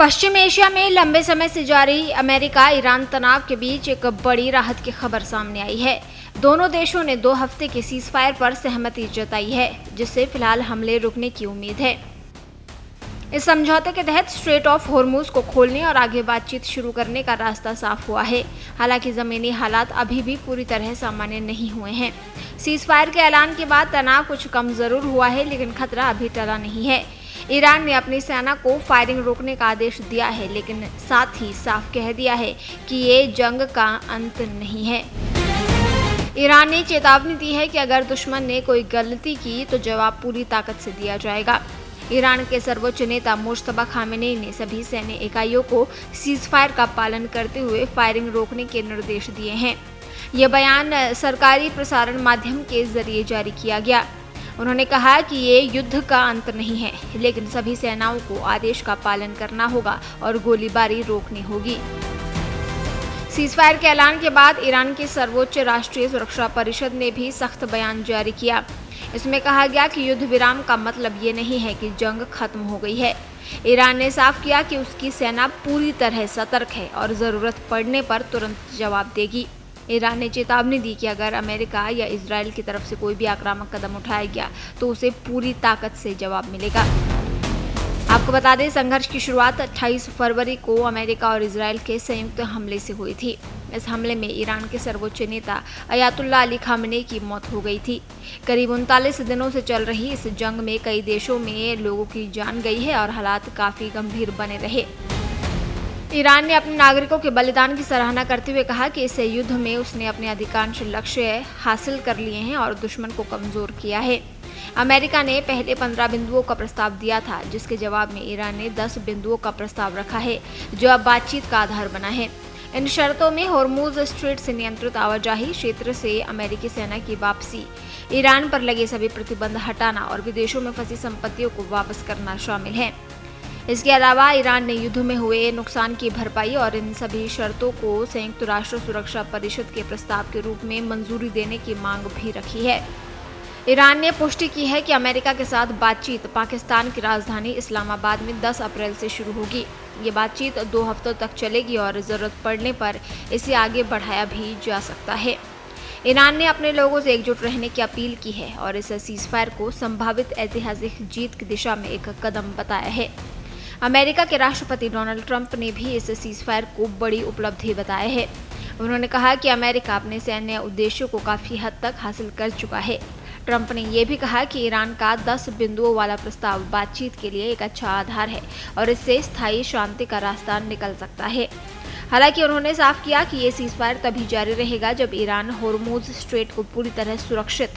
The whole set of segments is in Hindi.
पश्चिम एशिया में लंबे समय से जारी अमेरिका ईरान तनाव के बीच एक बड़ी राहत की खबर सामने आई है। दोनों देशों ने 2 हफ्ते के सीज़फायर पर सहमति जताई है, जिससे फिलहाल हमले रुकने की उम्मीद है। इस समझौते के तहत स्ट्रेट ऑफ होर्मुज को खोलने और आगे बातचीत शुरू करने का रास्ता साफ हुआ है। हालांकि जमीनी हालात अभी भी पूरी तरह सामान्य नहीं हुए हैं। सीज़फायर के ऐलान के बाद तनाव कुछ कम जरूर हुआ है, लेकिन खतरा अभी टला नहीं है। ईरान ने अपनी सेना को फायरिंग रोकने का आदेश दिया है, लेकिन साथ ही साफ कह दिया है कि ये जंग का अंत नहीं है। ईरान ने चेतावनी दी है कि अगर दुश्मन ने कोई गलती की तो जवाब पूरी ताकत से दिया जाएगा। ईरान के सर्वोच्च नेता मुश्तबा खामेनेई ने सभी सैन्य इकाइयों को सीज़फायर का पालन करते हुए फायरिंग रोकने के निर्देश दिए हैं। यह बयान सरकारी प्रसारण माध्यम के जरिए जारी किया गया। उन्होंने कहा कि ये युद्ध का अंत नहीं है, लेकिन सभी सेनाओं को आदेश का पालन करना होगा और गोलीबारी रोकनी होगी। सीज़फायर के ऐलान के बाद ईरान की सर्वोच्च राष्ट्रीय सुरक्षा परिषद ने भी सख्त बयान जारी किया। इसमें कहा गया कि युद्ध विराम का मतलब ये नहीं है कि जंग खत्म हो गई है। ईरान ने साफ किया कि उसकी सेना पूरी तरह सतर्क है और ज़रूरत पड़ने पर तुरंत जवाब देगी। ईरान ने चेतावनी दी कि अगर अमेरिका या इजराइल की तरफ से कोई भी आक्रामक कदम उठाया गया तो उसे पूरी ताकत से जवाब मिलेगा। आपको बता दें, संघर्ष की शुरुआत 28 फरवरी को अमेरिका और इजराइल के संयुक्त हमले से हुई थी। इस हमले में ईरान के सर्वोच्च नेता अयातुल्ला अली खामेनेई की मौत हो गई थी। करीब 39 दिनों से चल रही इस जंग में कई देशों में लोगों की जान गई है और हालात काफ़ी गंभीर बने रहे। ईरान ने अपने नागरिकों के बलिदान की सराहना करते हुए कहा कि इस युद्ध में उसने अपने अधिकांश लक्ष्य हासिल कर लिए हैं और दुश्मन को कमज़ोर किया है। अमेरिका ने पहले 15 बिंदुओं का प्रस्ताव दिया था, जिसके जवाब में ईरान ने 10 बिंदुओं का प्रस्ताव रखा है, जो अब बातचीत का आधार बना है। इन शर्तों में होर्मुज स्ट्रेट से नियंत्रित आवाजाही क्षेत्र से अमेरिकी सेना की वापसी, ईरान पर लगे सभी प्रतिबंध हटाना और विदेशों में फंसी संपत्तियों को वापस करना शामिल है। इसके अलावा ईरान ने युद्ध में हुए नुकसान की भरपाई और इन सभी शर्तों को संयुक्त राष्ट्र सुरक्षा परिषद के प्रस्ताव के रूप में मंजूरी देने की मांग भी रखी है। ईरान ने पुष्टि की है कि अमेरिका के साथ बातचीत पाकिस्तान की राजधानी इस्लामाबाद में 10 अप्रैल से शुरू होगी। ये बातचीत 2 हफ्तों तक चलेगी और ज़रूरत पड़ने पर इसे आगे बढ़ाया भी जा सकता है। ईरान ने अपने लोगों से एकजुट रहने की अपील की है और इस सीज़फायर को संभावित ऐतिहासिक जीत की दिशा में एक कदम बताया है। अमेरिका के राष्ट्रपति डोनाल्ड ट्रंप ने भी इस सीज़फायर को बड़ी उपलब्धि बताया है। उन्होंने कहा कि अमेरिका अपने सैन्य उद्देश्यों को काफ़ी हद तक हासिल कर चुका है। ट्रंप ने यह भी कहा कि ईरान का 10 बिंदुओं वाला प्रस्ताव बातचीत के लिए एक अच्छा आधार है और इससे स्थायी शांति का रास्ता निकल सकता है। हालांकि उन्होंने साफ किया कि ये सीज़फायर तभी जारी रहेगा जब ईरान होर्मुज स्ट्रेट को पूरी तरह सुरक्षित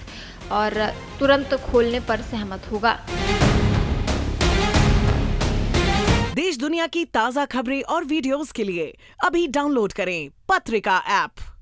और तुरंत खोलने पर सहमत होगा। देश दुनिया की ताज़ा खबरें और वीडियोस के लिए अभी डाउनलोड करें पत्रिका ऐप।